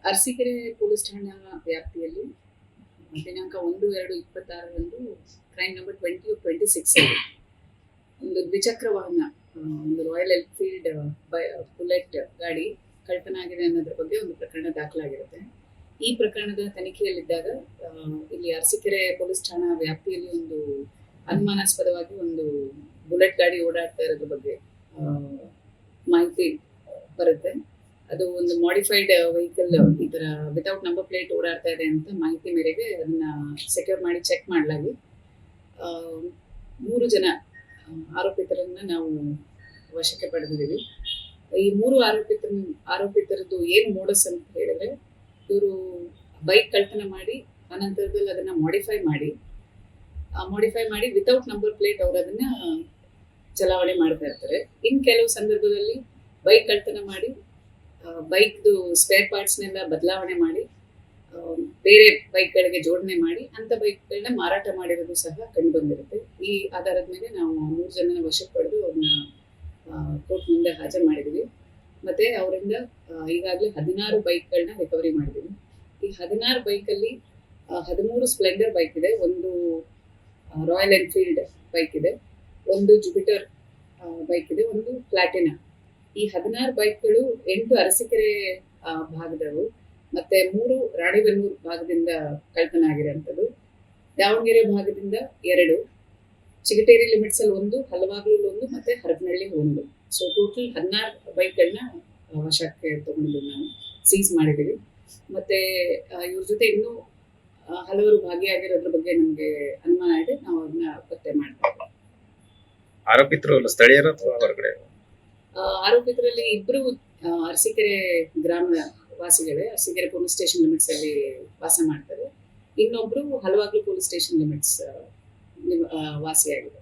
Arsikere police ಠಾಣಾ ವ್ಯಾಪ್ತಿಯಲ್ಲಿ ದಿನಾಂಕ 1/2/26ರಂದು ಕ್ರೈಮ್ ನಂಬರ್ 20/26 ಅಲ್ಲಿ ಒಂದು ದ್ವಿಚಕ್ರ ವಾಹನ, ಒಂದು ರಾಯಲ್ ಎನ್ಫೀಲ್ಡ್ ಬುಲೆಟ್ ಗಾಡಿ ಕಳ್ತನ ಆಗಿದೆ ಅನ್ನೋದ್ರ ಬಗ್ಗೆ ಒಂದು ಪ್ರಕರಣ ದಾಖಲಾಗಿರುತ್ತೆ. ಈ ಪ್ರಕರಣದ ತನಿಖೆಯಲ್ಲಿದ್ದಾಗ ಇಲ್ಲಿ ಅರಸೀಕೆರೆ ಪೊಲೀಸ್ ಠಾಣಾ ವ್ಯಾಪ್ತಿಯಲ್ಲಿ ಒಂದು ಅನುಮಾನಾಸ್ಪದವಾಗಿ ಒಂದು ಬುಲೆಟ್ ಗಾಡಿ ಓಡಾಡ್ತಾ ಇರೋದ್ರ ಬಗ್ಗೆ ಮಾಹಿತಿ ಬರುತ್ತೆ. ಅದು ಒಂದು ಮಾಡಿಫೈಡ್ ವೆಹಿಕಲ್ ಈ ತರ ವಿತೌಟ್ ನಂಬರ್ ಪ್ಲೇಟ್ ಓಡಾಡ್ತಾ ಇದೆ ಅಂತ ಮಾಹಿತಿ ಮೇರೆಗೆ ಅದನ್ನ ಸೆಕ್ಯೂರ್ ಮಾಡಿ ಚೆಕ್ ಮಾಡಲಾಗಿ 3 ಜನ ಆರೋಪಿತರನ್ನ ನಾವು ವಶಕ್ಕೆ ಪಡೆದಿದ್ದೀವಿ. ಈ 3 ಆರೋಪಿತರದ್ದು ಏನು ಮೋಡಸ್ ಅಂತ ಹೇಳಿದ್ರೆ, ಇವರು ಬೈಕ್ ಕಳ್ತನ ಮಾಡಿ ಅನಂತರದಲ್ಲಿ ಅದನ್ನ ಮಾಡಿಫೈ ಮಾಡಿ ವಿತೌಟ್ ನಂಬರ್ ಪ್ಲೇಟ್ ಅವರು ಅದನ್ನ ಚಲಾವಣೆ ಮಾಡ್ತಾ ಇರ್ತಾರೆ. ಇನ್ ಕೆಲವು ಸಂದರ್ಭದಲ್ಲಿ ಬೈಕ್ ಕಳ್ತನ ಮಾಡಿ ಬೈಕ್ದು ಸ್ಪೇರ್ ಪಾರ್ಟ್ಸ್ನೆಲ್ಲ ಬದಲಾವಣೆ ಮಾಡಿ ಬೇರೆ ಬೈಕ್ಗಳಿಗೆ ಜೋಡಣೆ ಮಾಡಿ ಅಂತ ಬೈಕ್ಗಳನ್ನ ಮಾರಾಟ ಮಾಡಿರೋದು ಸಹ ಕಂಡು ಬಂದಿರುತ್ತೆ. ಈ ಆಧಾರದ ಮೇಲೆ ನಾವು 3 ಜನನ ವಶಕ್ಕೆ ಪಡೆದು ಅವ್ರನ್ನ ಕೋರ್ಟ್ ಮುಂದೆ ಹಾಜರು ಮಾಡಿದ್ದೀವಿ. ಮತ್ತೆ ಅವರಿಂದ ಈಗಾಗಲೇ 16 ಬೈಕ್ಗಳನ್ನ ರಿಕವರಿ ಮಾಡಿದ್ದೀವಿ. ಈ 16 ಬೈಕಲ್ಲಿ 13 ಸ್ಪ್ಲೆಂಡರ್ ಬೈಕ್ ಇದೆ, ಒಂದು ರಾಯಲ್ ಎನ್ಫೀಲ್ಡ್ ಬೈಕ್ ಇದೆ, ಒಂದು ಜುಪಿಟರ್ ಬೈಕ್ ಇದೆ, ಒಂದು ಪ್ಲಾಟಿನಾ. ಈ 16 ಬೈಕ್ಗಳು 8 ಅರಸೀಕೆರೆ ಭಾಗದವು ಮತ್ತೆ 3 ರಾಣಿಬೆನ್ನೂರು ಭಾಗದಿಂದ ಕಳ್ತನ ಆಗಿರೋಂಥದ್ದು. ದಾವಣಗೆರೆ ಭಾಗದಿಂದ 2, ಚಿಗಟೇರಿ ಲಿಮಿಟ್ಸ್ ಅಲ್ಲಿ 1, ಹಲವಾಗ್ಲೂರು 1 ಮತ್ತೆ ಹರಪನಹಳ್ಳಿ 1. ಸೊ ಟೋಟಲ್ 16 ಬೈಕ್ಗಳನ್ನ ವಶಕ್ಕೆ ತಗೊಂಡು ನಾವು ಸೀಸ್ ಮಾಡಿದ್ದೀವಿ. ಮತ್ತೆ ಇವ್ರ ಜೊತೆ ಇನ್ನೂ ಹಲವರು ಭಾಗಿಯಾಗಿರೋದ್ರ ಬಗ್ಗೆ ನಮಗೆ ಅನುಮಾನ ಇದೆ. ನಾವು ಅದನ್ನ ಪತ್ತೆ ಮಾಡ್ತಾ ಇದ್ದೀವಿ. ಆರೋಪಿತರು ಸ್ಥಳೀಯರು ಅಥವಾ ಹೊರಗಡೆ? ಆರೋಪಿತರಲ್ಲಿ 2 ಅರಸೀಕೆರೆ ಗ್ರಾಮದ ವಾಸಿಗಳೇ, ಅರಸೀಕೆರೆ ಪೊಲೀಸ್ ಸ್ಟೇಷನ್ ಲಿಮಿಟ್ಸ್ ಅಲ್ಲಿ ವಾಸ ಮಾಡ್ತಾರೆ. ಇನ್ನೊಬ್ರು ಹಲವಾಗ್ಲು ಪೊಲೀಸ್ ಸ್ಟೇಷನ್ ಲಿಮಿಟ್ಸ್ ವಾಸಿಯಾಗಿದೆ.